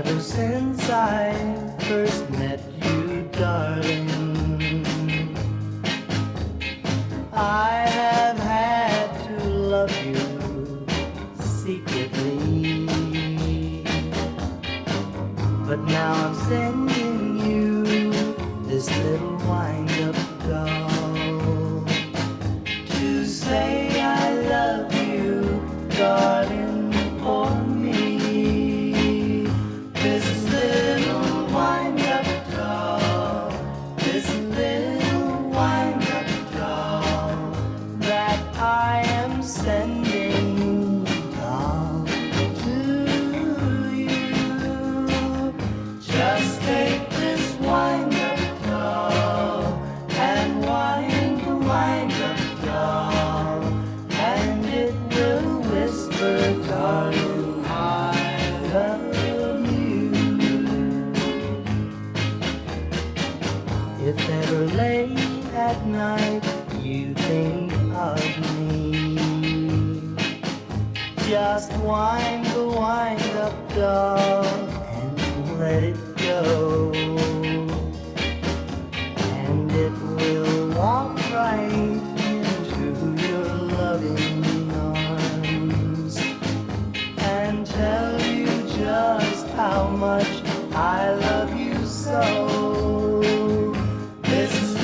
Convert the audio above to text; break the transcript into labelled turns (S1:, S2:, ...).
S1: Ever since I first met you, darling, I have had to love you secretly. But now I'm sending you this little wind-up doll to say I love you, darling, for me. This little wind-up doll, this little wind-up doll that I am sending, doll, to you. Just take this wind-up doll and wind the wind-up doll, and it will whisper, darling, I love you. If ever late at night you think of me, just wind the wind-up doll and let it go, and it will walk right into your loving arms and tell you just how much I love you so. This is